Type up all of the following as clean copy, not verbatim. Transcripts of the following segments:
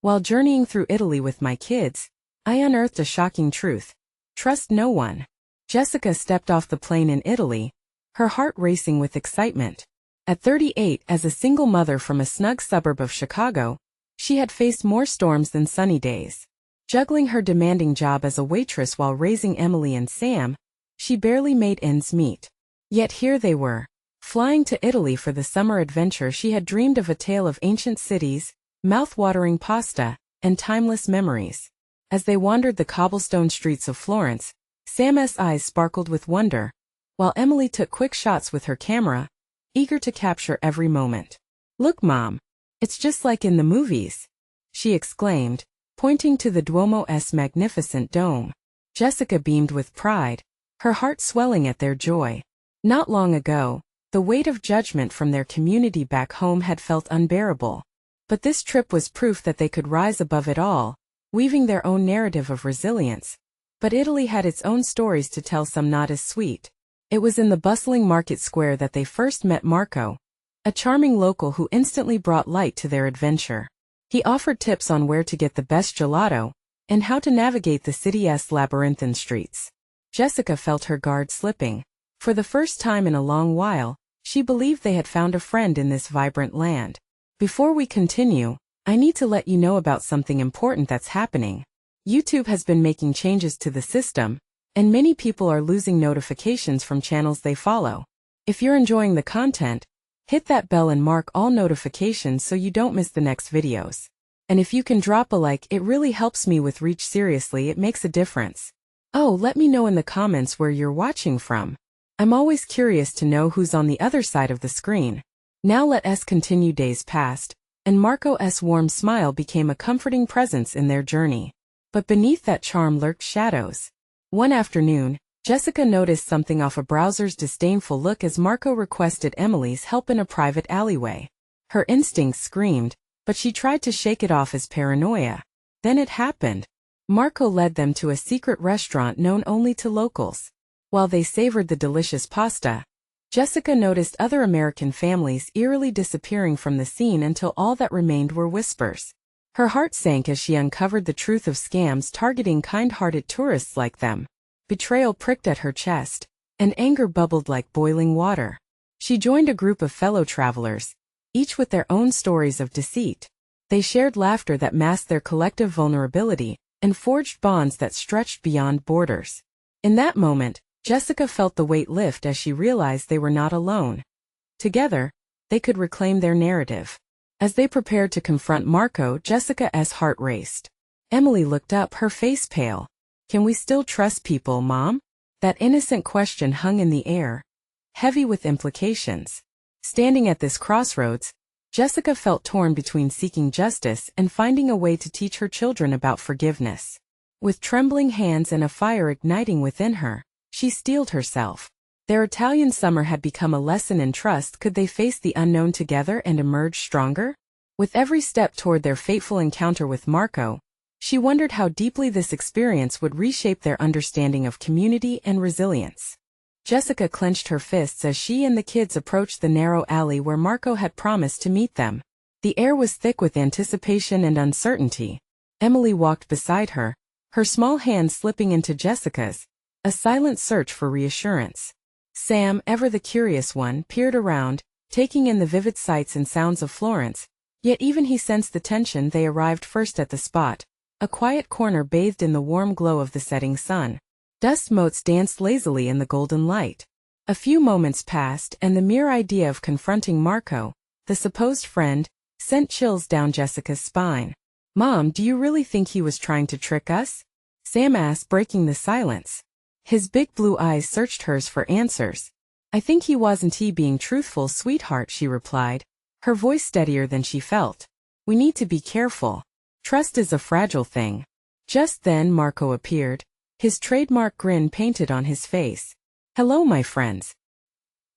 While journeying through Italy with my kids, I unearthed a shocking truth. Trust no one. Jessica stepped off the plane in Italy, her heart racing with excitement. At 38, as a single mother from a snug suburb of Chicago, she had faced more storms than sunny days. Juggling her demanding job as a waitress while raising Emily and Sam, she barely made ends meet. Yet here they were, flying to Italy for the summer adventure she had dreamed of, a tale of ancient cities, mouth-watering pasta, and timeless memories. As they wandered the cobblestone streets of Florence, Sam's eyes sparkled with wonder, while Emily took quick shots with her camera, eager to capture every moment. "Look, Mom, it's just like in the movies," she exclaimed, pointing to the Duomo's magnificent dome. Jessica beamed with pride, her heart swelling at their joy. Not long ago, the weight of judgment from their community back home had felt unbearable. But this trip was proof that they could rise above it all, weaving their own narrative of resilience. But Italy had its own stories to tell, some not as sweet. It was in the bustling market square that they first met Marco, a charming local who instantly brought light to their adventure. He offered tips on where to get the best gelato, and how to navigate the city's labyrinthine streets. Jessica felt her guard slipping. For the first time in a long while, she believed they had found a friend in this vibrant land. Before we continue, I need to let you know about something important that's happening. YouTube has been making changes to the system, and many people are losing notifications from channels they follow. If you're enjoying the content, hit that bell and mark all notifications so you don't miss the next videos. And if you can drop a like, it really helps me with reach. Seriously, it makes a difference. Oh, let me know in the comments where you're watching from. I'm always curious to know who's on the other side of the screen. Now let us continue. Days passed, and Marco's warm smile became a comforting presence in their journey. But beneath that charm lurked shadows. One afternoon, Jessica noticed something off. A browser's disdainful look as Marco requested Emily's help in a private alleyway. Her instincts screamed, but she tried to shake it off as paranoia. Then it happened. Marco led them to a secret restaurant known only to locals. While they savored the delicious pasta, Jessica noticed other American families eerily disappearing from the scene until all that remained were whispers. Her heart sank as she uncovered the truth of scams targeting kind-hearted tourists like them. Betrayal pricked at her chest, and anger bubbled like boiling water. She joined a group of fellow travelers, each with their own stories of deceit. They shared laughter that masked their collective vulnerability, and forged bonds that stretched beyond borders. In that moment, Jessica felt the weight lift as she realized they were not alone. Together, they could reclaim their narrative. As they prepared to confront Marco, Jessica's heart raced. Emily looked up, her face pale. "Can we still trust people, Mom?" That innocent question hung in the air, heavy with implications. Standing at this crossroads, Jessica felt torn between seeking justice and finding a way to teach her children about forgiveness. With trembling hands and a fire igniting within her, she steeled herself. Their Italian summer had become a lesson in trust. Could they face the unknown together and emerge stronger? With every step toward their fateful encounter with Marco, she wondered how deeply this experience would reshape their understanding of community and resilience. Jessica clenched her fists as she and the kids approached the narrow alley where Marco had promised to meet them. The air was thick with anticipation and uncertainty. Emily walked beside her, her small hand slipping into Jessica's, a silent search for reassurance. Sam, ever the curious one, peered around, taking in the vivid sights and sounds of Florence, yet even he sensed the tension. They arrived first at the spot, a quiet corner bathed in the warm glow of the setting sun. Dust motes danced lazily in the golden light. A few moments passed, and the mere idea of confronting Marco, the supposed friend, sent chills down Jessica's spine. "Mom, do you really think he was trying to trick us?" Sam asked, breaking the silence. His big blue eyes searched hers for answers. "I think he wasn't. He being truthful, sweetheart," she replied, her voice steadier than she felt. "We need to be careful. Trust is a fragile thing." Just then Marco appeared, his trademark grin painted on his face. "Hello, my friends,"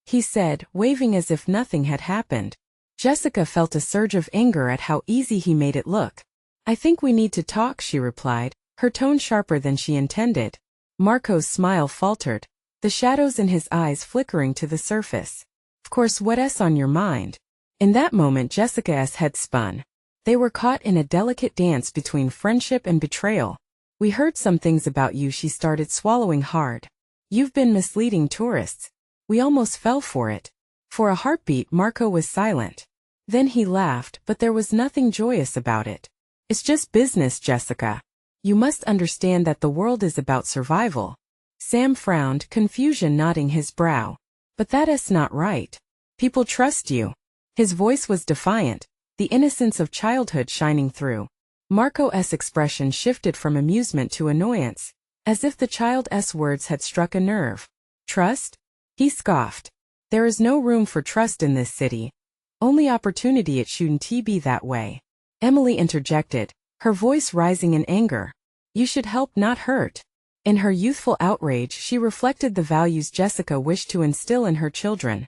he said, waving as if nothing had happened. Jessica felt a surge of anger at how easy he made it look. "I think we need to talk," she replied, her tone sharper than she intended. Marco's smile faltered, the shadows in his eyes flickering to the surface. "Of course, what's on your mind?" In that moment Jessica's head spun. They were caught in a delicate dance between friendship and betrayal. We heard some things about you. She started swallowing hard. You've been misleading tourists. We almost fell for it. For a heartbeat, Marco was silent. Then he laughed, but there was nothing joyous about it. It's just business, Jessica. You must understand that the world is about survival. Sam frowned, confusion knotting his brow. But that is not right. People trust you. His voice was defiant, the innocence of childhood shining through. Marco's expression shifted from amusement to annoyance, as if the child's words had struck a nerve. Trust? He scoffed. There is no room for trust in this city. Only opportunity. It shouldn't be that way. Emily interjected, her voice rising in anger. You should help, not hurt. In her youthful outrage, she reflected the values Jessica wished to instill in her children.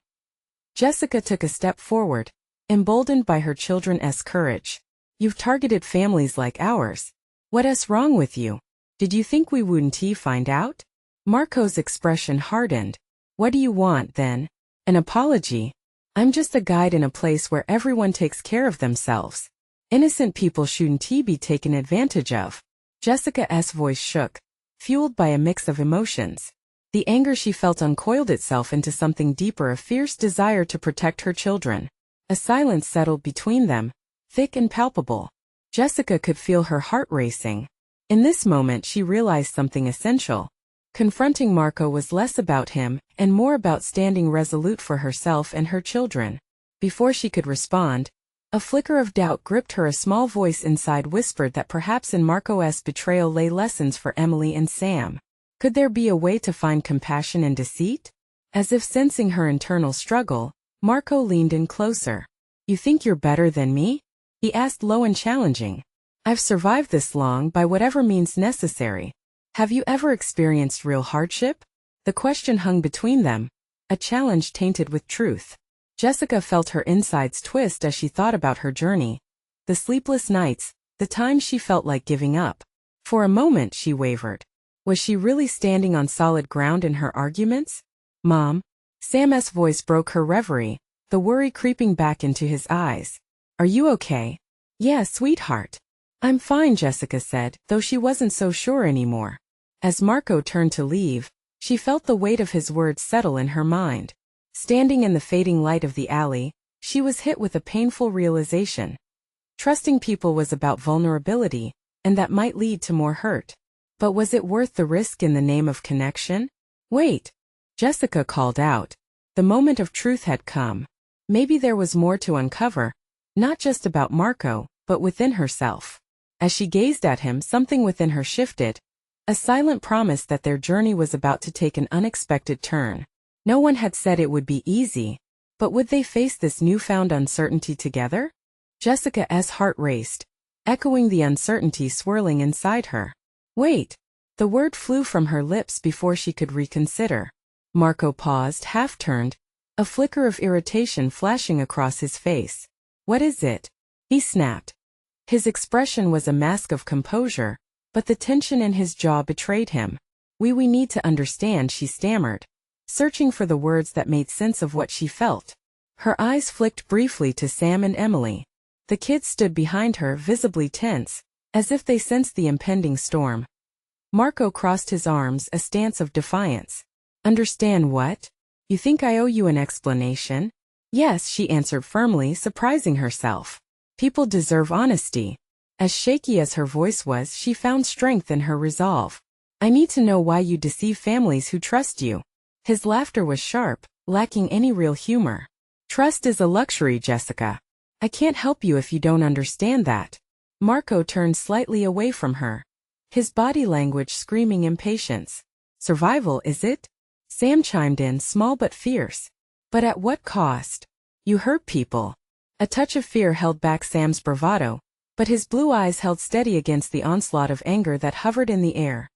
Jessica took a step forward, emboldened by her children's courage. You've targeted families like ours. What's wrong with you? Did you think we wouldn't find out? Marco's expression hardened. What do you want, then? An apology? I'm just a guide in a place where everyone takes care of themselves. Innocent people shouldn't be taken advantage of. Jessica's voice shook, fueled by a mix of emotions. The anger she felt uncoiled itself into something deeper, a fierce desire to protect her children. A silence settled between them, thick and palpable. Jessica could feel her heart racing. In this moment she realized something essential. Confronting Marco was less about him and more about standing resolute for herself and her children. Before she could respond, a flicker of doubt gripped her. A small voice inside whispered that perhaps in Marco's betrayal lay lessons for Emily and Sam. Could there be a way to find compassion in deceit? As if sensing her internal struggle, Marco leaned in closer. You think you're better than me? He asked, low and challenging. I've survived this long by whatever means necessary. Have you ever experienced real hardship? The question hung between them, a challenge tainted with truth. Jessica felt her insides twist as she thought about her journey. The sleepless nights, the times she felt like giving up. For a moment she wavered. Was she really standing on solid ground in her arguments? Mom? Sam's voice broke her reverie, the worry creeping back into his eyes. Are you okay? Yeah, sweetheart. I'm fine, Jessica said, though she wasn't so sure anymore. As Marco turned to leave, she felt the weight of his words settle in her mind. Standing in the fading light of the alley, she was hit with a painful realization. Trusting people was about vulnerability, and that might lead to more hurt. But was it worth the risk in the name of connection? Wait! Jessica called out. The moment of truth had come. Maybe there was more to uncover, not just about Marco, but within herself. As she gazed at him, something within her shifted. A silent promise that their journey was about to take an unexpected turn. No one had said it would be easy, but would they face this newfound uncertainty together? Jessica's heart raced, echoing the uncertainty swirling inside her. Wait! The word flew from her lips before she could reconsider. Marco paused, half-turned, a flicker of irritation flashing across his face. What is it? He snapped. His expression was a mask of composure, but the tension in his jaw betrayed him. We need to understand, she stammered, searching for the words that made sense of what she felt. Her eyes flicked briefly to Sam and Emily. The kids stood behind her, visibly tense, as if they sensed the impending storm. Marco crossed his arms, a stance of defiance. Understand what? You think I owe you an explanation? Yes, she answered firmly, surprising herself. People deserve honesty. As shaky as her voice was, she found strength in her resolve. I need to know why you deceive families who trust you. His laughter was sharp, lacking any real humor. Trust is a luxury, Jessica. I can't help you if you don't understand that. Marco turned slightly away from her, his body language screaming impatience. Survival, is it? Sam chimed in, small but fierce. But at what cost? You hurt people. A touch of fear held back Sam's bravado, but his blue eyes held steady against the onslaught of anger that hovered in the air.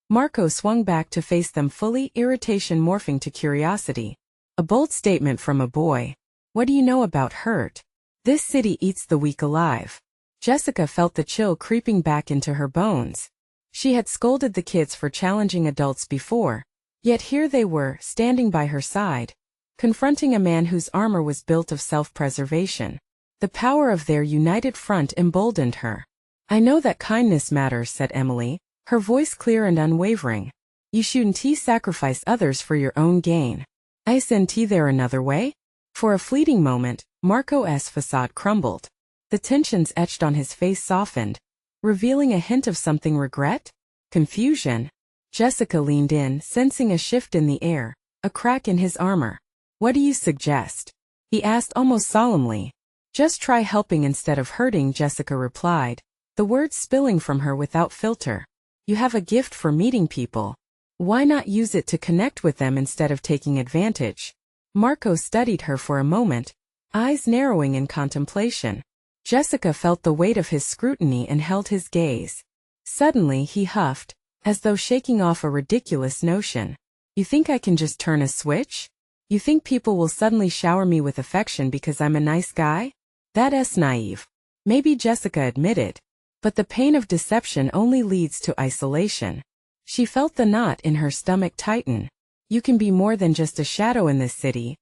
Marco swung back to face them fully, irritation morphing to curiosity. A bold statement from a boy. What do you know about hurt? This city eats the weak alive. Jessica felt the chill creeping back into her bones. She had scolded the kids for challenging adults before, yet here they were, standing by her side, confronting a man whose armor was built of self-preservation. The power of their united front emboldened her. "I know that kindness matters," said Emily, her voice clear and unwavering. "You shouldn't sacrifice others for your own gain. Isn't there another way?" For a fleeting moment, Marco's facade crumbled. The tensions etched on his face softened, revealing a hint of something: regret? Confusion? Jessica leaned in, sensing a shift in the air, a crack in his armor. "What do you suggest?" he asked almost solemnly. "Just try helping instead of hurting," Jessica replied, the words spilling from her without filter. "You have a gift for meeting people. Why not use it to connect with them instead of taking advantage?" Marco studied her for a moment, eyes narrowing in contemplation. Jessica felt the weight of his scrutiny and held his gaze. Suddenly he huffed, as though shaking off a ridiculous notion. "You think I can just turn a switch? You think people will suddenly shower me with affection because I'm a nice guy? That's naive." Maybe, Jessica admitted. But the pain of deception only leads to isolation. She felt the knot in her stomach tighten. "You can be more than just a shadow in this city.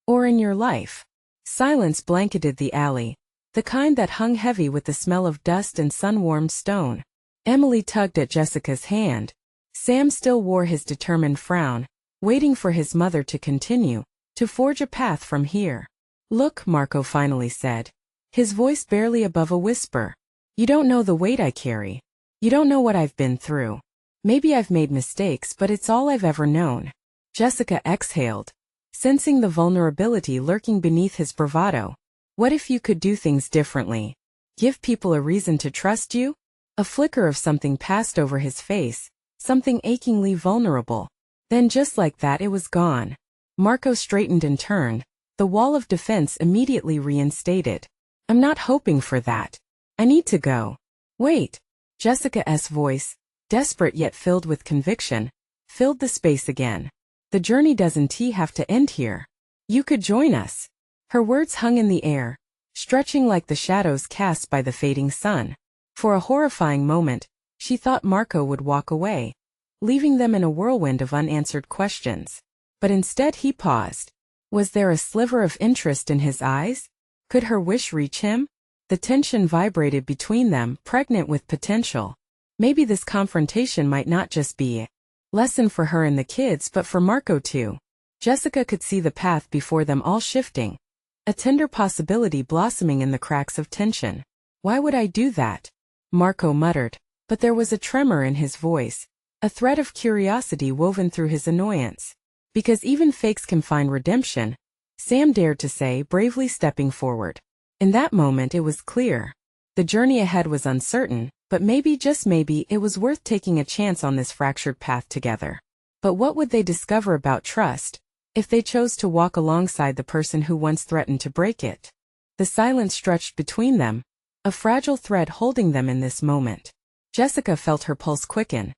Or in your life." Silence blanketed the alley, the kind that hung heavy with the smell of dust and sun-warmed stone. Emily tugged at Jessica's hand. Sam still wore his determined frown, waiting for his mother to continue, to forge a path from here. "Look," Marco finally said, his voice barely above a whisper. "You don't know the weight I carry. You don't know what I've been through. Maybe I've made mistakes, but it's all I've ever known." Jessica exhaled, sensing the vulnerability lurking beneath his bravado. "What if you could do things differently? Give people a reason to trust you?" A flicker of something passed over his face, something achingly vulnerable. Then just like that it was gone. Marco straightened and turned, the wall of defense immediately reinstated. "I'm not hoping for that. I need to go." "Wait." Jessica's voice, desperate yet filled with conviction, filled the space again. "The journey doesn't have to end here. You could join us." Her words hung in the air, stretching like the shadows cast by the fading sun. For a horrifying moment, she thought Marco would walk away, leaving them in a whirlwind of unanswered questions. But instead he paused. Was there a sliver of interest in his eyes? Could her wish reach him? The tension vibrated between them, pregnant with potential. Maybe this confrontation might not just be a lesson for her and the kids, but for Marco too. Jessica could see the path before them all shifting, a tender possibility blossoming in the cracks of tension. "Why would I do that?" Marco muttered, but there was a tremor in his voice, a thread of curiosity woven through his annoyance. "Because even fakes can find redemption," Sam dared to say, bravely stepping forward. In that moment it was clear. The journey ahead was uncertain, but maybe, just maybe, it was worth taking a chance on this fractured path together. But what would they discover about trust, if they chose to walk alongside the person who once threatened to break it? The silence stretched between them, a fragile thread holding them in this moment. Jessica felt her pulse quicken.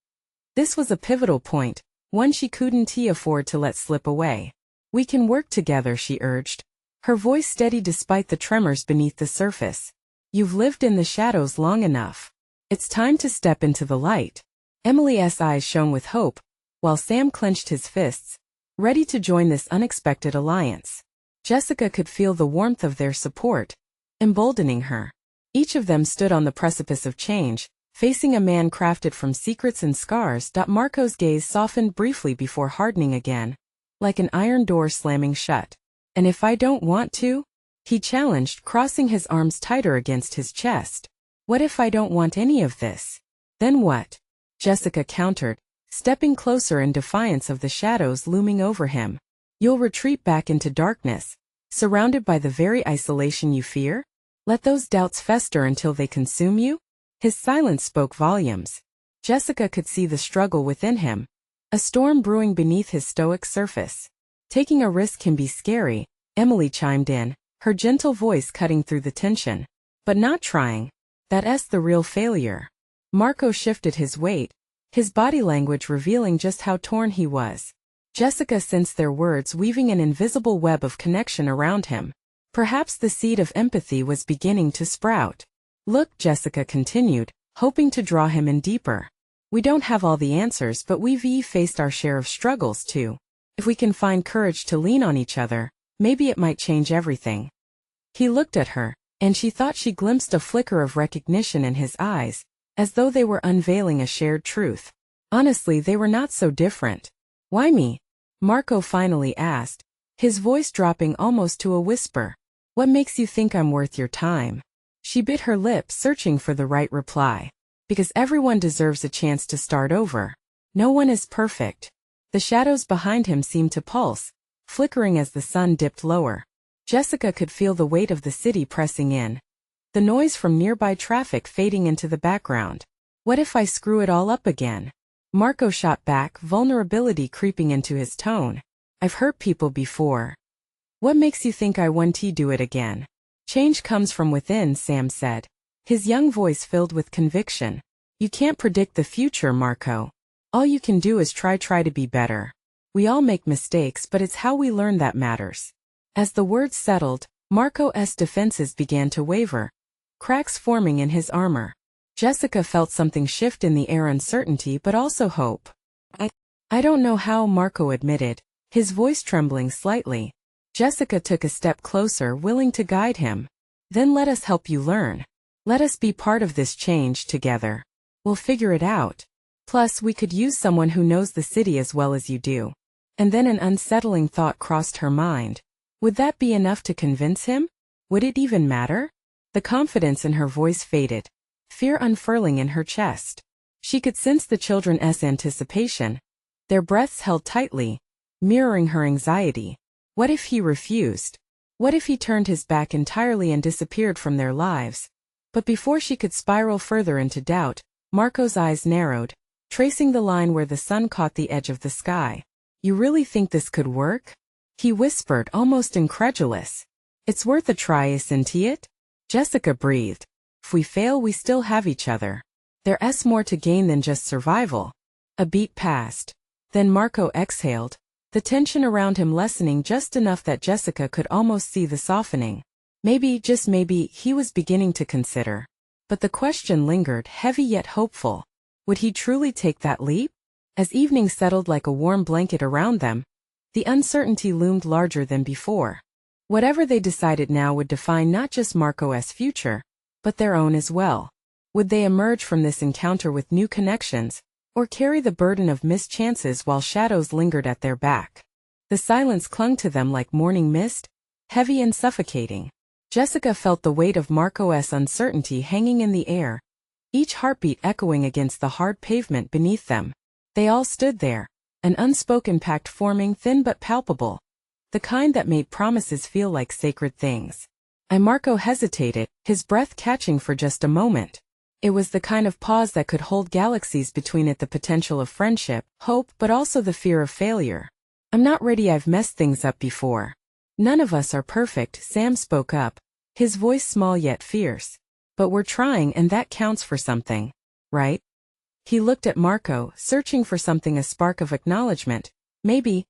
This was a pivotal point, one she couldn't afford to let slip away. "We can work together," she urged, her voice steady despite the tremors beneath the surface. "You've lived in the shadows long enough. It's time to step into the light." Emily's eyes shone with hope, while Sam clenched his fists, ready to join this unexpected alliance. Jessica could feel the warmth of their support, emboldening her. Each of them stood on the precipice of change, facing a man crafted from secrets and scars. Marco's gaze softened briefly before hardening again, like an iron door slamming shut. "And if I don't want to?" he challenged, crossing his arms tighter against his chest. "What if I don't want any of this? Then what?" Jessica countered, stepping closer in defiance of the shadows looming over him. "You'll retreat back into darkness, surrounded by the very isolation you fear? Let those doubts fester until they consume you?" His silence spoke volumes. Jessica could see the struggle within him, a storm brewing beneath his stoic surface. "Taking a risk can be scary," Emily chimed in, her gentle voice cutting through the tension. "But not trying, that's the real failure." Marco shifted his weight, his body language revealing just how torn he was. Jessica sensed their words weaving an invisible web of connection around him. Perhaps the seed of empathy was beginning to sprout. "Look," Jessica continued, hoping to draw him in deeper. "We don't have all the answers, but we've faced our share of struggles too. If we can find courage to lean on each other, maybe it might change everything." He looked at her, and she thought she glimpsed a flicker of recognition in his eyes, as though they were unveiling a shared truth. Honestly, they were not so different. Why me? Marco finally asked, his voice dropping almost to a whisper. What makes you think I'm worth your time? She bit her lip, searching for the right reply. Because everyone deserves a chance to start over. No one is perfect. The shadows behind him seemed to pulse, flickering as the sun dipped lower. Jessica could feel the weight of the city pressing in, the noise from nearby traffic fading into the background. What if I screw it all up again? Marco shot back, vulnerability creeping into his tone. I've hurt people before. What makes you think I want to do it again? Change comes from within, Sam said, his young voice filled with conviction. You can't predict the future, Marco. All you can do is try to be better. We all make mistakes, but it's how we learn that matters. As the words settled, Marco's defenses began to waver, cracks forming in his armor. Jessica felt something shift in the air, uncertainty but also hope. I don't know how, Marco admitted, his voice trembling slightly. Jessica took a step closer, willing to guide him. Then let us help you learn. Let us be part of this change together. We'll figure it out. Plus, we could use someone who knows the city as well as you do. And then an unsettling thought crossed her mind. Would that be enough to convince him? Would it even matter? The confidence in her voice faded, fear unfurling in her chest. She could sense the children's anticipation, their breaths held tightly, mirroring her anxiety. What if he refused? What if he turned his back entirely and disappeared from their lives? But before she could spiral further into doubt, Marco's eyes narrowed, tracing the line where the sun caught the edge of the sky. You really think this could work? He whispered, almost incredulous. It's worth a try, isn't it? Jessica breathed. If we fail, we still have each other. There's more to gain than just survival. A beat passed. Then Marco exhaled, the tension around him lessening just enough that Jessica could almost see the softening. Maybe, just maybe, he was beginning to consider. But the question lingered, heavy yet hopeful. Would he truly take that leap? As evening settled like a warm blanket around them, the uncertainty loomed larger than before. Whatever they decided now would define not just Marco's future, but their own as well. Would they emerge from this encounter with new connections, or carry the burden of missed chances while shadows lingered at their back? The silence clung to them like morning mist, heavy and suffocating. Jessica felt the weight of Marco's uncertainty hanging in the air, each heartbeat echoing against the hard pavement beneath them. They all stood there, an unspoken pact forming, thin but palpable, the kind that made promises feel like sacred things. Marco hesitated, his breath catching for just a moment. It was the kind of pause that could hold galaxies between it, the potential of friendship, hope, but also the fear of failure. I'm not ready, I've messed things up before. None of us are perfect, Sam spoke up, his voice small yet fierce. But we're trying, and that counts for something, right? He looked at Marco, searching for something, a spark of acknowledgement. Maybe.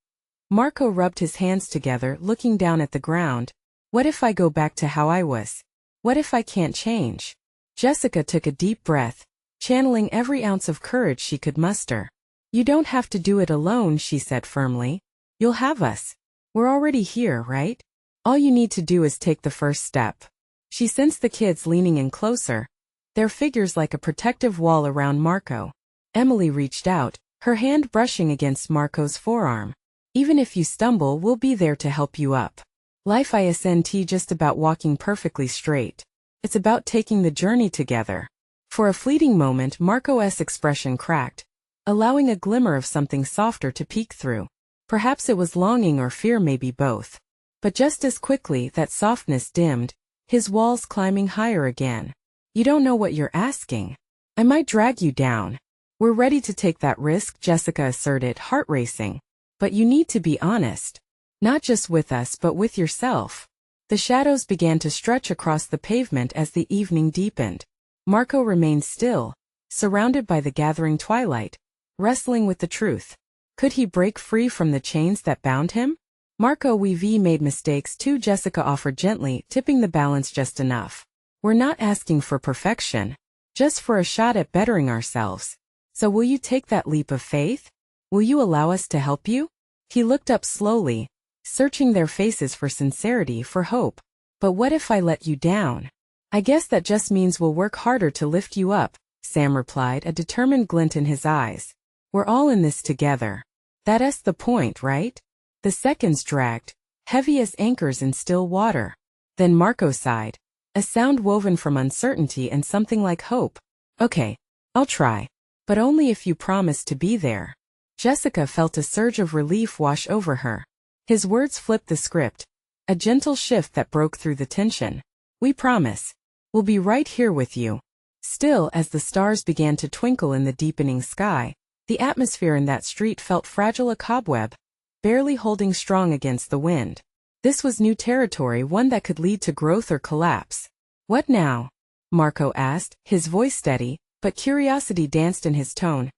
Marco rubbed his hands together, looking down at the ground. What if I go back to how I was? What if I can't change? Jessica took a deep breath, channeling every ounce of courage she could muster. You don't have to do it alone, she said firmly. You'll have us. We're already here, right? All you need to do is take the first step. She sensed the kids leaning in closer, their figures like a protective wall around Marco. Emily reached out, her hand brushing against Marco's forearm. Even if you stumble, we'll be there to help you up. Life isn't just about walking perfectly straight. It's about taking the journey together. For a fleeting moment, Marco's expression cracked, allowing a glimmer of something softer to peek through. Perhaps it was longing or fear, maybe both. But just as quickly, that softness dimmed, his walls climbing higher again. You don't know what you're asking. I might drag you down. We're ready to take that risk, Jessica asserted, heart racing. But you need to be honest. Not just with us, but with yourself. The shadows began to stretch across the pavement as the evening deepened. Marco remained still, surrounded by the gathering twilight, wrestling with the truth. Could he break free from the chains that bound him? Marco, we've made mistakes too, Jessica offered gently, tipping the balance just enough. We're not asking for perfection, just for a shot at bettering ourselves. So will you take that leap of faith? Will you allow us to help you? He looked up slowly, searching their faces for sincerity, for hope. But what if I let you down? I guess that just means we'll work harder to lift you up, Sam replied, a determined glint in his eyes. We're all in this together. That's the point, right? The seconds dragged, heavy as anchors in still water. Then Marco sighed, a sound woven from uncertainty and something like hope. Okay, I'll try. But only if you promise to be there. Jessica felt a surge of relief wash over her. His words flipped the script, a gentle shift that broke through the tension. We promise. We'll be right here with you. Still, as the stars began to twinkle in the deepening sky, the atmosphere in that street felt fragile, a cobweb, barely holding strong against the wind. This was new territory, one that could lead to growth or collapse. What now? Marco asked, his voice steady, but curiosity danced in his tone.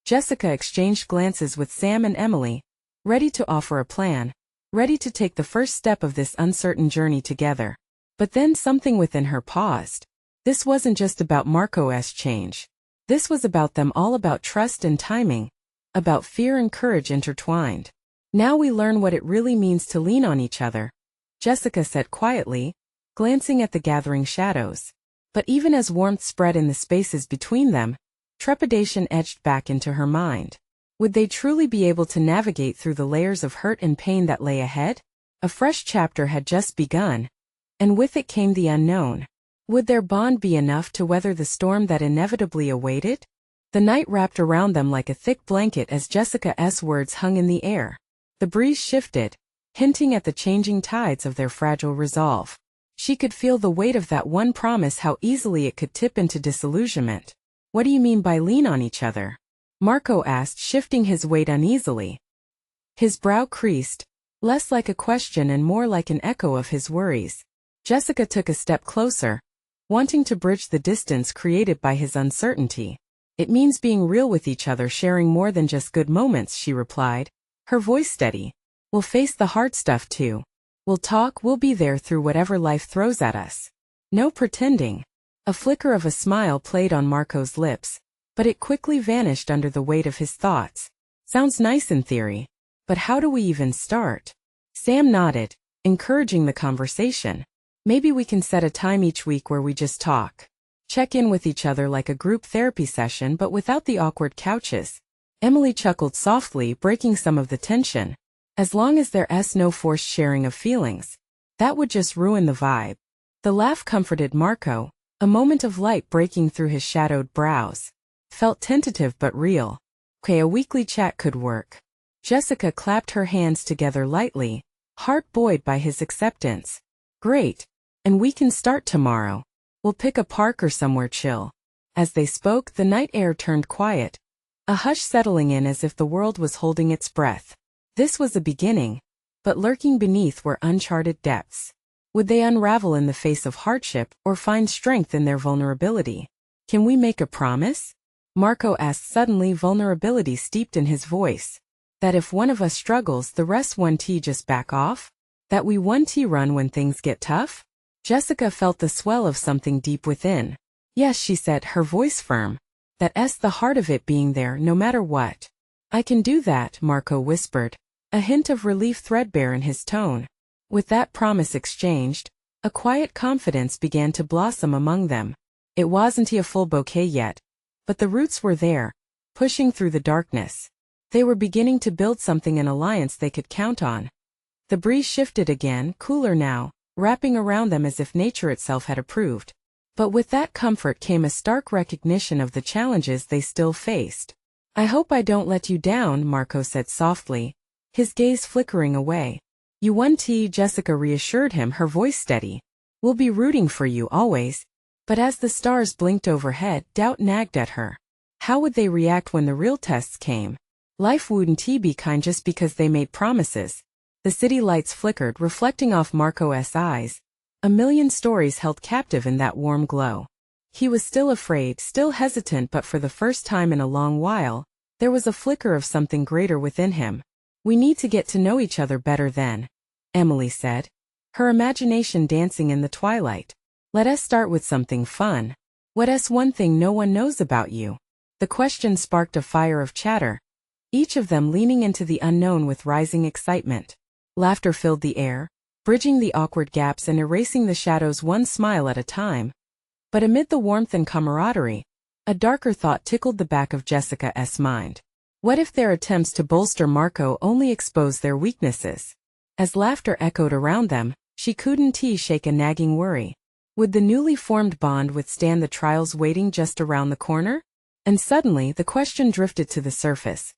Jessica exchanged glances with Sam and Emily, ready to offer a plan, ready to take the first step of this uncertain journey together. But then something within her paused. This wasn't just about Marco's change. This was about them all, about trust and timing, about fear and courage intertwined. Now we learn what it really means to lean on each other, Jessica said quietly, glancing at the gathering shadows. But even as warmth spread in the spaces between them, trepidation edged back into her mind. Would they truly be able to navigate through the layers of hurt and pain that lay ahead? A fresh chapter had just begun, and with it came the unknown. Would their bond be enough to weather the storm that inevitably awaited? The night wrapped around them like a thick blanket as Jessica's words hung in the air. The breeze shifted, hinting at the changing tides of their fragile resolve. She could feel the weight of that one promise, how easily it could tip into disillusionment. What do you mean by lean on each other? Marco asked, shifting his weight uneasily. His brow creased, less like a question and more like an echo of his worries. Jessica took a step closer, wanting to bridge the distance created by his uncertainty. It means being real with each other, sharing more than just good moments, she replied, her voice steady. We'll face the hard stuff too. We'll talk, we'll be there through whatever life throws at us. No pretending. A flicker of a smile played on Marco's lips, but it quickly vanished under the weight of his thoughts. Sounds nice in theory, but how do we even start? Sam nodded, encouraging the conversation. Maybe we can set a time each week where we just talk. Check in with each other like a group therapy session, but without the awkward couches. Emily chuckled softly, breaking some of the tension. As long as there's no forced sharing of feelings. That would just ruin the vibe. The laugh comforted Marco, a moment of light breaking through his shadowed brows. Felt tentative but real. Okay, a weekly chat could work. Jessica clapped her hands together lightly, heart buoyed by his acceptance. Great. And we can start tomorrow. We'll pick a park or somewhere chill. As they spoke, the night air turned quiet, a hush settling in as if the world was holding its breath. This was a beginning, but lurking beneath were uncharted depths. Would they unravel in the face of hardship or find strength in their vulnerability? Can we make a promise? Marco asked suddenly, vulnerability steeped in his voice. That if one of us struggles, the rest 1T just back off? That we 1T run when things get tough? Jessica felt the swell of something deep within. Yes, she said, her voice firm. That's the heart of it, being there no matter what. I can do that, Marco whispered, a hint of relief threadbare in his tone. With that promise exchanged, a quiet confidence began to blossom among them. It wasn't a full bouquet yet, but the roots were there, pushing through the darkness. They were beginning to build something, an alliance they could count on. The breeze shifted again, cooler now, wrapping around them as if nature itself had approved. But with that comfort came a stark recognition of the challenges they still faced. I hope I don't let you down, Marco said softly, his gaze flickering away. You 1T, Jessica reassured him, her voice steady. We'll be rooting for you always. But as the stars blinked overhead, doubt nagged at her. How would they react when the real tests came? Life wouldn't be kind just because they made promises. The city lights flickered, reflecting off Marco's eyes. A million stories held captive in that warm glow. He was still afraid, still hesitant, but for the first time in a long while, there was a flicker of something greater within him. We need to get to know each other better then, Emily said, her imagination dancing in the twilight. Let us start with something fun. What's one thing no one knows about you? The question sparked a fire of chatter, each of them leaning into the unknown with rising excitement. Laughter filled the air, bridging the awkward gaps and erasing the shadows one smile at a time. But amid the warmth and camaraderie, a darker thought tickled the back of Jessica's mind. What if their attempts to bolster Marco only exposed their weaknesses? As laughter echoed around them, she couldn't shake a nagging worry. Would the newly formed bond withstand the trials waiting just around the corner? And suddenly, the question drifted to the surface.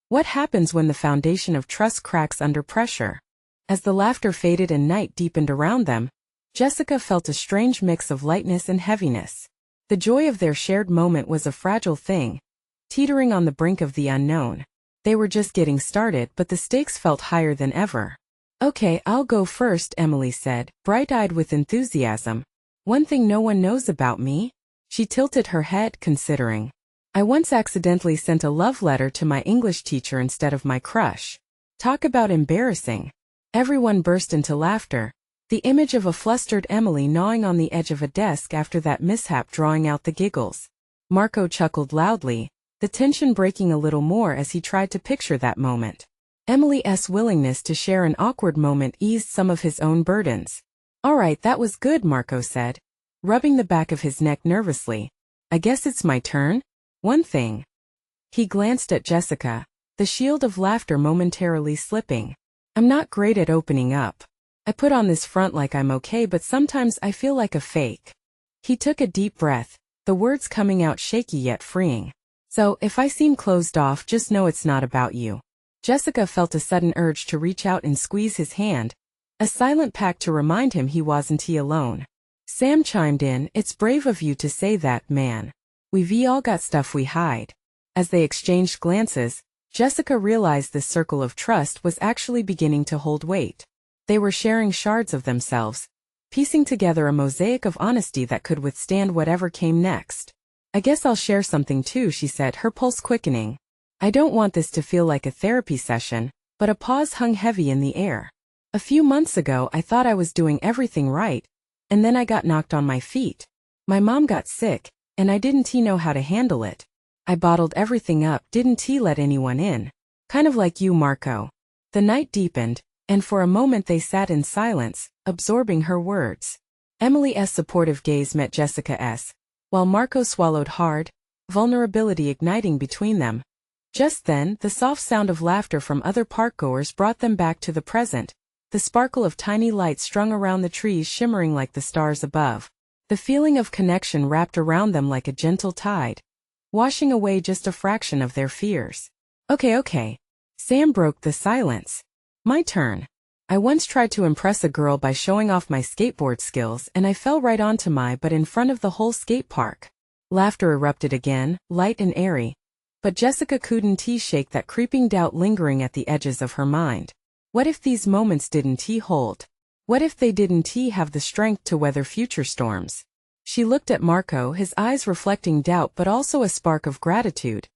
What happens when the foundation of trust cracks under pressure? As the laughter faded and night deepened around them, Jessica felt a strange mix of lightness and heaviness. The joy of their shared moment was a fragile thing, teetering on the brink of the unknown. They were just getting started, but the stakes felt higher than ever. "Okay, I'll go first," Emily said, bright-eyed with enthusiasm. "One thing no one knows about me?" She tilted her head, considering. "I once accidentally sent a love letter to my English teacher instead of my crush." Talk about embarrassing. Everyone burst into laughter, the image of a flustered Emily gnawing on the edge of a desk after that mishap drawing out the giggles. Marco chuckled loudly, the tension breaking a little more as he tried to picture that moment. Emily's willingness to share an awkward moment eased some of his own burdens. "All right, that was good," Marco said, rubbing the back of his neck nervously. "I guess it's my turn? One thing." He glanced at Jessica, the shield of laughter momentarily slipping. "I'm not great at opening up. I put on this front like I'm okay, but sometimes I feel like a fake." He took a deep breath, the words coming out shaky yet freeing. "So, if I seem closed off, just know it's not about you." Jessica felt a sudden urge to reach out and squeeze his hand, a silent pact to remind him he wasn't alone. Sam chimed in, "It's brave of you to say that, man. We've all got stuff we hide." As they exchanged glances, Jessica realized this circle of trust was actually beginning to hold weight. They were sharing shards of themselves, piecing together a mosaic of honesty that could withstand whatever came next. "I guess I'll share something too," she said, her pulse quickening. "I don't want this to feel like a therapy session," but a pause hung heavy in the air. "A few months ago I thought I was doing everything right, and then I got knocked on my feet. My mom got sick, and I didn't know how to handle it. I bottled everything up, didn't let anyone in. Kind of like you, Marco." The night deepened, and for a moment they sat in silence, absorbing her words. Emily's supportive gaze met Jessica's, while Marco swallowed hard, vulnerability igniting between them. Just then, the soft sound of laughter from other parkgoers brought them back to the present, the sparkle of tiny lights strung around the trees shimmering like the stars above. The feeling of connection wrapped around them like a gentle tide, washing away just a fraction of their fears. Okay. Sam broke the silence. "My turn. I once tried to impress a girl by showing off my skateboard skills, and I fell right onto but in front of the whole skate park." Laughter erupted again, light and airy. But Jessica couldn't shake that creeping doubt lingering at the edges of her mind. What if these moments didn't hold? What if they didn't have the strength to weather future storms? She looked at Marco, his eyes reflecting doubt but also a spark of gratitude,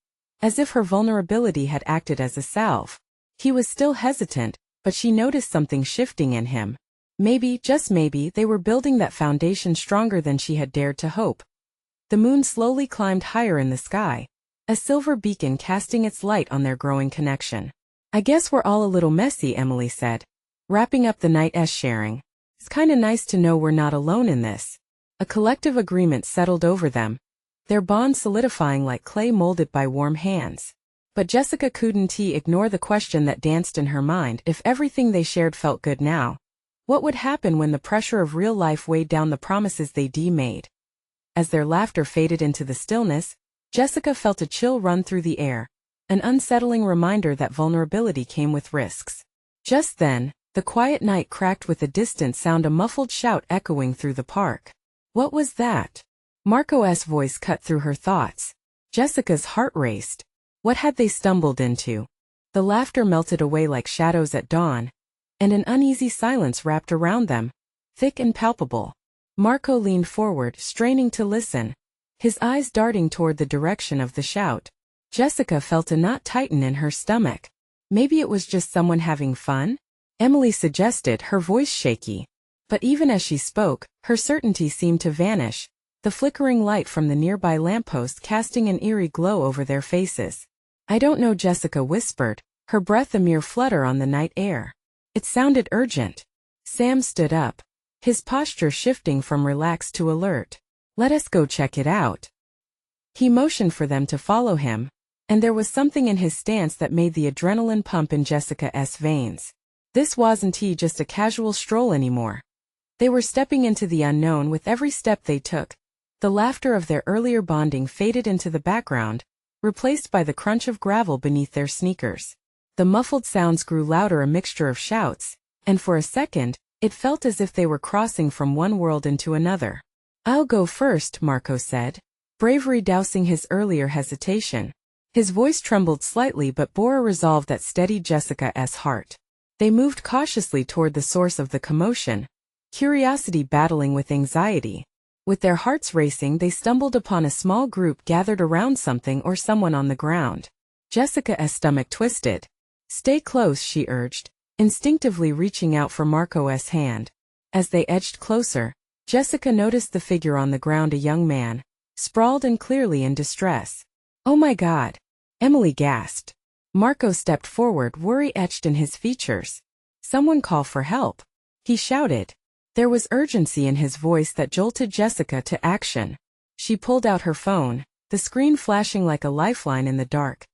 as if her vulnerability had acted as a salve. He was still hesitant, but she noticed something shifting in him. Maybe, just maybe, they were building that foundation stronger than she had dared to hope. The moon slowly climbed higher in the sky, a silver beacon casting its light on their growing connection. "I guess we're all a little messy," Emily said, wrapping up the night's sharing. "It's kinda nice to know we're not alone in this." A collective agreement settled over them, their bond solidifying like clay molded by warm hands. But Jessica couldn't ignore the question that danced in her mind. If everything they shared felt good now, what would happen when the pressure of real life weighed down the promises they'd made? As their laughter faded into the stillness, Jessica felt a chill run through the air, an unsettling reminder that vulnerability came with risks. Just then, the quiet night cracked with a distant sound, a muffled shout echoing through the park. What was that? Marco's voice cut through her thoughts. Jessica's heart raced. What had they stumbled into? The laughter melted away like shadows at dawn, and an uneasy silence wrapped around them, thick and palpable. Marco leaned forward, straining to listen, his eyes darting toward the direction of the shout. Jessica felt a knot tighten in her stomach. Maybe it was just someone having fun? Emily suggested, her voice shaky. But even as she spoke, her certainty seemed to vanish, the flickering light from the nearby lamppost casting an eerie glow over their faces. "I don't know," Jessica whispered, her breath a mere flutter on the night air. It sounded urgent. Sam stood up, his posture shifting from relaxed to alert. Let us go check it out. He motioned for them to follow him, and there was something in his stance that made the adrenaline pump in Jessica's veins. This wasn't just a casual stroll anymore. They were stepping into the unknown with every step they took. The laughter of their earlier bonding faded into the background, replaced by the crunch of gravel beneath their sneakers. The muffled sounds grew louder, a mixture of shouts, and for a second, it felt as if they were crossing from one world into another. I'll go first, Marco said, bravery dousing his earlier hesitation. His voice trembled slightly but bore a resolve that steadied Jessica's heart. They moved cautiously toward the source of the commotion, curiosity battling with anxiety. With their hearts racing, they stumbled upon a small group gathered around something or someone on the ground. Jessica's stomach twisted. Stay close, she urged, instinctively reaching out for Marco's hand. As they edged closer, Jessica noticed the figure on the ground, a young man, sprawled and clearly in distress. Oh my God! Emily gasped. Marco stepped forward, worry etched in his features. Someone call for help, he shouted. There was urgency in his voice that jolted Jessica to action. She pulled out her phone, the screen flashing like a lifeline in the dark.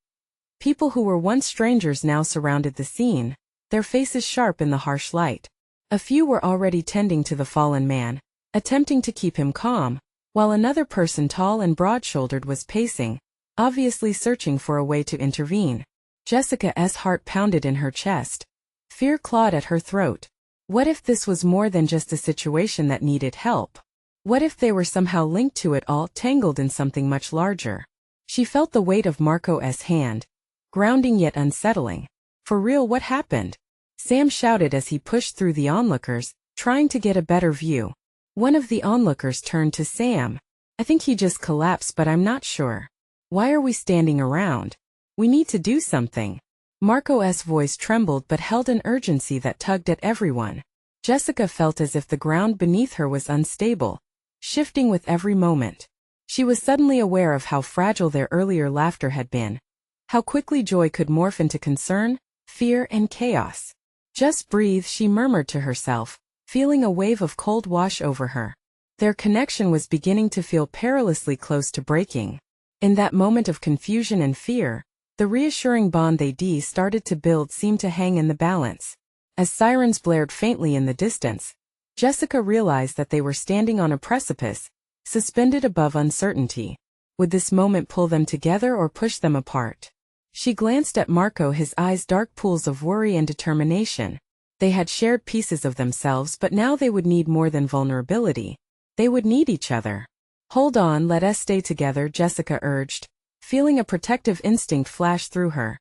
People who were once strangers now surrounded the scene, their faces sharp in the harsh light. A few were already tending to the fallen man, attempting to keep him calm, while another person tall and broad-shouldered was pacing, obviously searching for a way to intervene. Jessica's heart pounded in her chest. Fear clawed at her throat. What if this was more than just a situation that needed help? What if they were somehow linked to it all, tangled in something much larger? She felt the weight of Marco's hand, grounding yet unsettling. For real, what happened? Sam shouted as he pushed through the onlookers, trying to get a better view. One of the onlookers turned to Sam. I think he just collapsed, but I'm not sure. Why are we standing around? We need to do something. Marco's voice trembled but held an urgency that tugged at everyone. Jessica felt as if the ground beneath her was unstable, shifting with every moment. She was suddenly aware of how fragile their earlier laughter had been, how quickly joy could morph into concern, fear, and chaos. Just breathe, she murmured to herself, feeling a wave of cold wash over her. Their connection was beginning to feel perilously close to breaking. In that moment of confusion and fear, the reassuring bond they started to build seemed to hang in the balance. As sirens blared faintly in the distance, Jessica realized that they were standing on a precipice, suspended above uncertainty. Would this moment pull them together or push them apart? She glanced at Marco, his eyes dark pools of worry and determination. They had shared pieces of themselves, but now they would need more than vulnerability. They would need each other. Hold on, let us stay together, Jessica urged, feeling a protective instinct flash through her.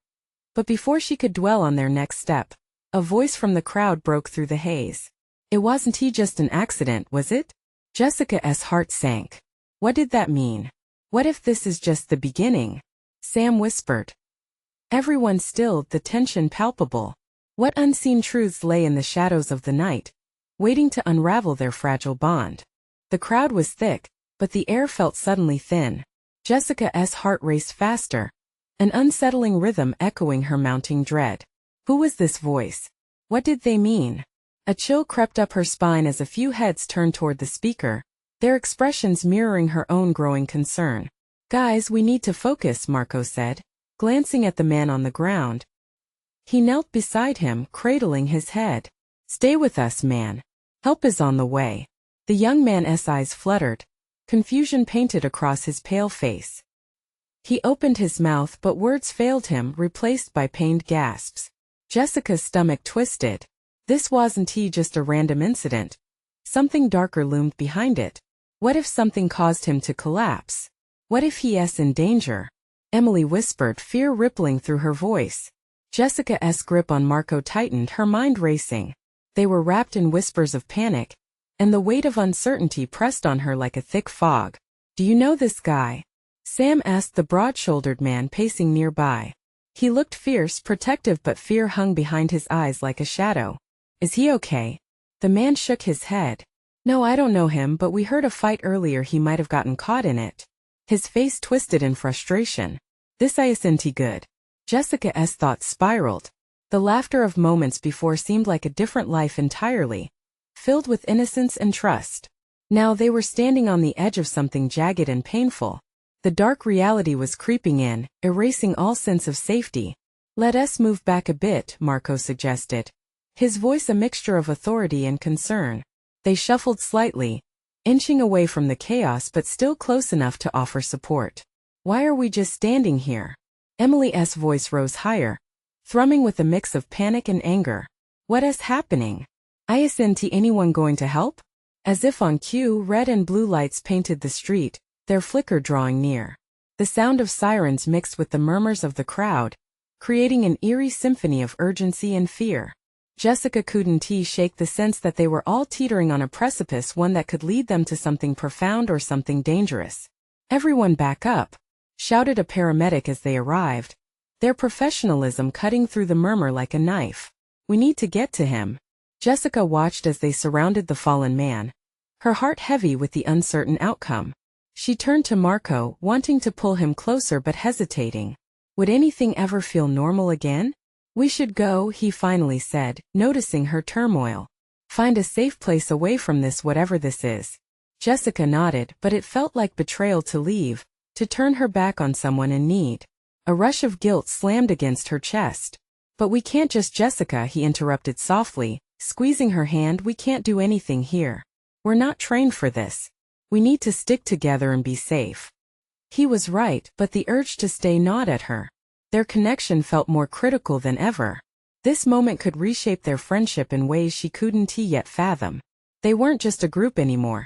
But before she could dwell on their next step, a voice from the crowd broke through the haze. It wasn't just an accident, was it? Jessica's heart sank. What did that mean? What if this is just the beginning? Sam whispered. Everyone stilled, the tension palpable. What unseen truths lay in the shadows of the night, waiting to unravel their fragile bond? The crowd was thick, but the air felt suddenly thin. Jessica's heart raced faster, an unsettling rhythm echoing her mounting dread. Who was this voice? What did they mean? A chill crept up her spine as a few heads turned toward the speaker, their expressions mirroring her own growing concern. Guys, we need to focus, Marco said, glancing at the man on the ground. He knelt beside him, cradling his head. Stay with us, man. Help is on the way. The young man's eyes fluttered, confusion painted across his pale face. He opened his mouth but words failed him, replaced by pained gasps. Jessica's stomach twisted. This wasn't just a random incident. Something darker loomed behind it. What if something caused him to collapse? What if he's in danger? Emily whispered, fear rippling through her voice. Jessica's grip on Marco tightened, her mind racing. They were wrapped in whispers of panic, and the weight of uncertainty pressed on her like a thick fog. Do you know this guy? Sam asked the broad-shouldered man pacing nearby. He looked fierce, protective, but fear hung behind his eyes like a shadow. Is he okay? The man shook his head. No, I don't know him, but we heard a fight earlier, he might have gotten caught in it. His face twisted in frustration. This isn't good. Jessica's thoughts spiraled. The laughter of moments before seemed like a different life entirely, filled with innocence and trust. Now they were standing on the edge of something jagged and painful. The dark reality was creeping in, erasing all sense of safety. "Let us move back a bit," Marco suggested, his voice a mixture of authority and concern. They shuffled slightly, inching away from the chaos but still close enough to offer support. "Why are we just standing here?" Emily's voice rose higher, thrumming with a mix of panic and anger. "What is happening? Isn't anyone going to help?" As if on cue, red and blue lights painted the street, their flicker drawing near. The sound of sirens mixed with the murmurs of the crowd, creating an eerie symphony of urgency and fear. Jessica couldn't shake the sense that they were all teetering on a precipice, one that could lead them to something profound or something dangerous. "Everyone back up," shouted a paramedic as they arrived, their professionalism cutting through the murmur like a knife. "We need to get to him." Jessica watched as they surrounded the fallen man, her heart heavy with the uncertain outcome. She turned to Marco, wanting to pull him closer but hesitating. Would anything ever feel normal again? "We should go," he finally said, noticing her turmoil. "Find a safe place away from this, whatever this is." Jessica nodded, but it felt like betrayal to leave, to turn her back on someone in need. A rush of guilt slammed against her chest. "But we can't just—" "Jessica," he interrupted softly, squeezing her hand, "we can't do anything here. We're not trained for this. We need to stick together and be safe." He was right, but the urge to stay gnawed at her. Their connection felt more critical than ever. This moment could reshape their friendship in ways she couldn't yet fathom. They weren't just a group anymore.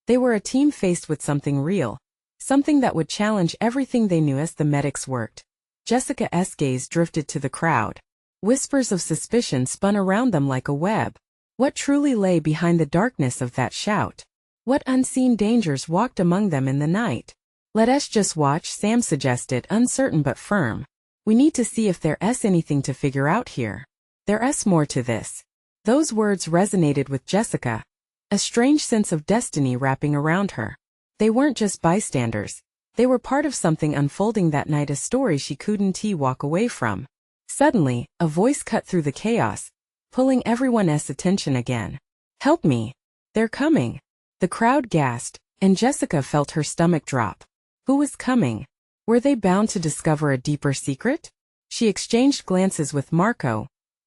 They were a team faced with something real, something that would challenge everything they knew. As the medics worked, Jessica's gaze drifted to the crowd. Whispers of suspicion spun around them like a web. What truly lay behind the darkness of that shout? What unseen dangers walked among them in the night? "Let us just watch," Sam suggested, uncertain but firm. "We need to see if there's anything to figure out here. There's more to this." Those words resonated with Jessica, a strange sense of destiny wrapping around her. They weren't just bystanders. They were part of something unfolding that night, a story she couldn't walk away from. Suddenly, a voice cut through the chaos, pulling everyone's attention again. "Help me! They're coming!" The crowd gasped, and Jessica felt her stomach drop. Who was coming? Were they bound to discover a deeper secret? She exchanged glances with Marco,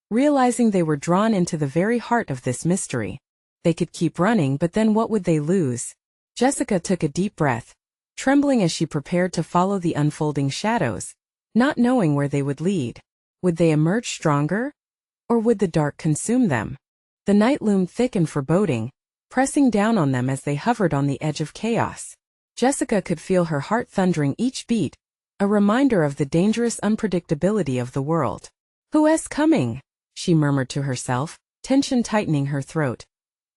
realizing they were drawn into the very heart of this mystery. They could keep running, but then what would they lose? Jessica took a deep breath, trembling as she prepared to follow the unfolding shadows, not knowing where they would lead. Would they emerge stronger? Or would the dark consume them? The night loomed thick and foreboding, pressing down on them as they hovered on the edge of chaos. Jessica could feel her heart thundering each beat, a reminder of the dangerous unpredictability of the world. "Who's coming?" she murmured to herself, tension tightening her throat.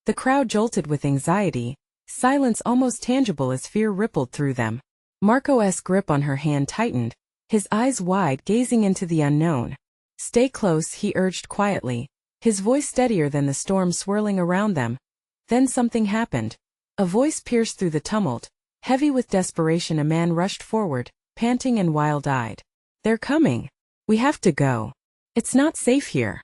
The crowd jolted with anxiety, silence almost tangible as fear rippled through them. Marco's grip on her hand tightened, his eyes wide, gazing into the unknown. "Stay close," he urged quietly, his voice steadier than the storm swirling around them. Then something happened. A voice pierced through the tumult. Heavy with desperation, a man rushed forward, panting and wild-eyed. "They're coming. We have to go. It's not safe here."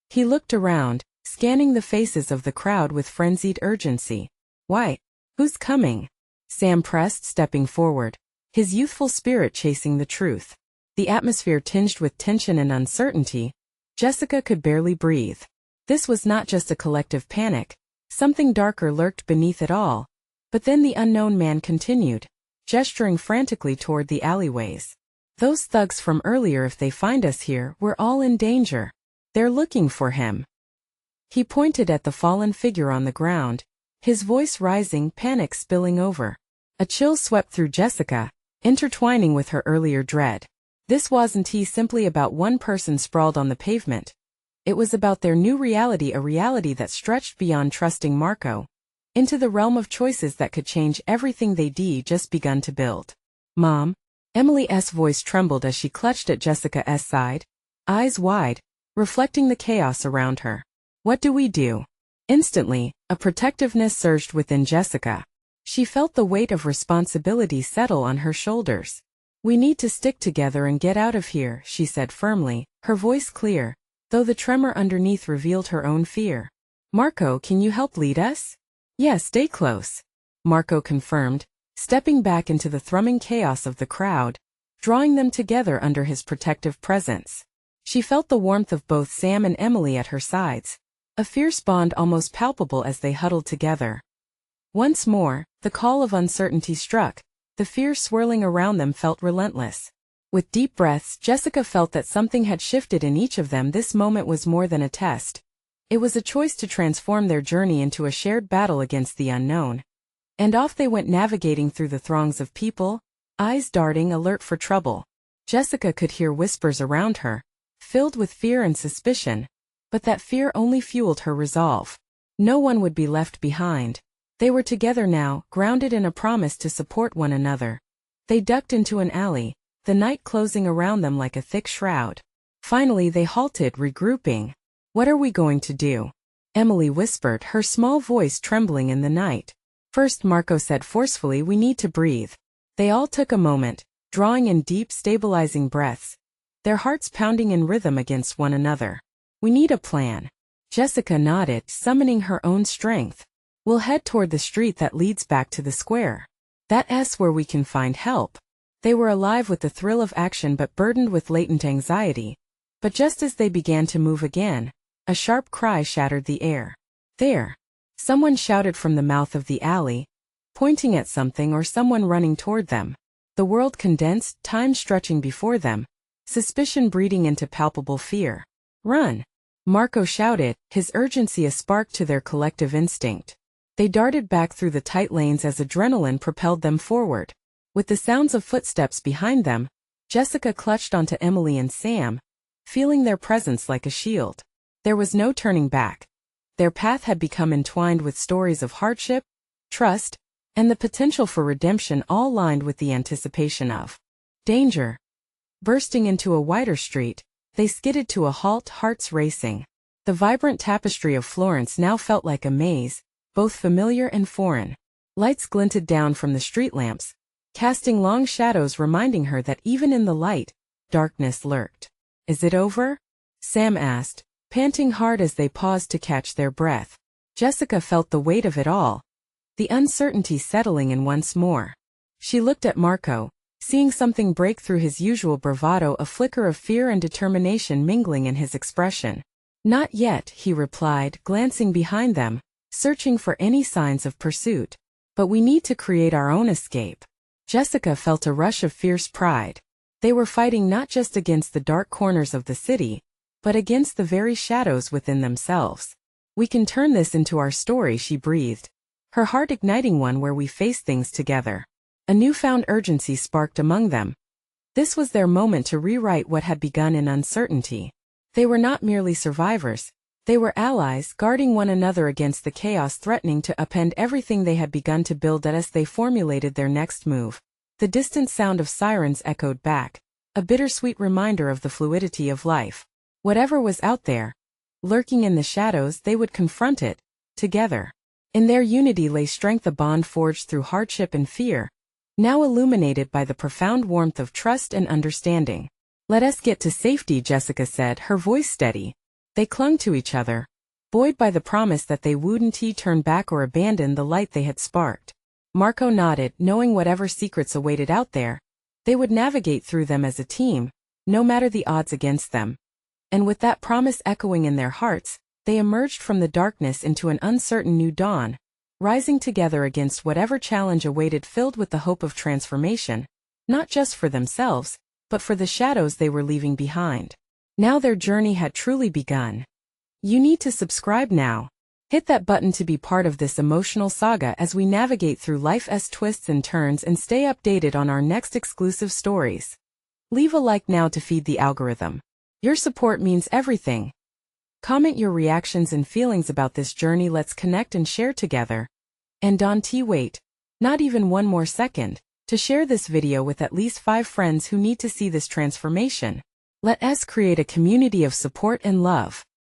He looked around, scanning the faces of the crowd with frenzied urgency. "Why? Who's coming?" Sam pressed, stepping forward, his youthful spirit chasing the truth. The atmosphere tinged with tension and uncertainty. Jessica could barely breathe. This was not just a collective panic. Something darker lurked beneath it all. But then the unknown man continued, gesturing frantically toward the alleyways. "Those thugs from earlier, if they find us here, we're all in danger. They're looking for him." He pointed at the fallen figure on the ground, his voice rising, panic spilling over. A chill swept through Jessica, intertwining with her earlier dread. This wasn't simply about one person sprawled on the pavement. It was about their new reality, a reality that stretched beyond trusting Marco, into the realm of choices that could change everything they'd just begun to build. "Mom?" Emily's voice trembled as she clutched at Jessica's side, eyes wide, reflecting the chaos around her. "What do we do?" Instantly, a protectiveness surged within Jessica. She felt the weight of responsibility settle on her shoulders. "We need to stick together and get out of here," she said firmly, her voice clear, though the tremor underneath revealed her own fear. Marco, can you help lead us? Yes, stay close, Marco confirmed, stepping back into the thrumming chaos of the crowd, drawing them together under his protective presence. She felt the warmth of both Sam and Emily at her sides, a fierce bond almost palpable as they huddled together. Once more, the call of uncertainty struck, the fear swirling around them felt relentless. With deep breaths, Jessica felt that something had shifted in each of them. This moment was more than a test. It was a choice to transform their journey into a shared battle against the unknown. And off they went, navigating through the throngs of people, eyes darting, alert for trouble. Jessica could hear whispers around her, filled with fear and suspicion, but that fear only fueled her resolve. No one would be left behind. They were together now, grounded in a promise to support one another. They ducked into an alley, the night closing around them like a thick shroud. Finally they halted, regrouping. What are we going to do? Emily whispered, her small voice trembling in the night. First, Marco said forcefully, we need to breathe. They all took a moment, drawing in deep, stabilizing breaths, their hearts pounding in rhythm against one another. We need a plan. Jessica nodded, summoning her own strength. We'll head toward the street that leads back to the square. That's where we can find help. They were alive with the thrill of action but burdened with latent anxiety. But just as they began to move again, a sharp cry shattered the air. There! Someone shouted from the mouth of the alley, pointing at something or someone running toward them. The world condensed, time stretching before them, suspicion breeding into palpable fear. Run! Marco shouted, his urgency a spark to their collective instinct. They darted back through the tight lanes as adrenaline propelled them forward. With the sounds of footsteps behind them, Jessica clutched onto Emily and Sam, feeling their presence like a shield. There was no turning back. Their path had become entwined with stories of hardship, trust, and the potential for redemption, all lined with the anticipation of danger. Bursting into a wider street, they skidded to a halt, hearts racing. The vibrant tapestry of Florence now felt like a maze, both familiar and foreign. Lights glinted down from the street lamps, casting long shadows, reminding her that even in the light, darkness lurked. Is it over? Sam asked, panting hard as they paused to catch their breath. Jessica felt the weight of it all, the uncertainty settling in once more. She looked at Marco, seeing something break through his usual bravado, a flicker of fear and determination mingling in his expression. Not yet, he replied, glancing behind them, searching for any signs of pursuit. But we need to create our own escape. Jessica felt a rush of fierce pride. They were fighting not just against the dark corners of the city, but against the very shadows within themselves. We can turn this into our story, she breathed, her heart igniting one where we face things together. A newfound urgency sparked among them. This was their moment to rewrite what had begun in uncertainty. They were not merely survivors. They were allies, guarding one another against the chaos threatening to upend everything they had begun to build. As they formulated their next move, the distant sound of sirens echoed back, a bittersweet reminder of the fluidity of life. Whatever was out there, lurking in the shadows, they would confront it, together. In their unity lay strength, a bond forged through hardship and fear, now illuminated by the profound warmth of trust and understanding. Let us get to safety, Jessica said, her voice steady. They clung to each other, buoyed by the promise that they wouldn't turn back or abandon the light they had sparked. Marco nodded, knowing whatever secrets awaited out there, they would navigate through them as a team, no matter the odds against them. And with that promise echoing in their hearts, they emerged from the darkness into an uncertain new dawn, rising together against whatever challenge awaited, filled with the hope of transformation, not just for themselves, but for the shadows they were leaving behind. Now their journey had truly begun. You need to subscribe now. Hit that button to be part of this emotional saga as we navigate through life's twists and turns, and stay updated on our next exclusive stories. Leave a like now to feed the algorithm. Your support means everything. Comment your reactions and feelings about this journey. Let's connect and share together. And don't wait, not even one more second, to share this video with at least 5 friends who need to see this transformation. Let us create a community of support and love.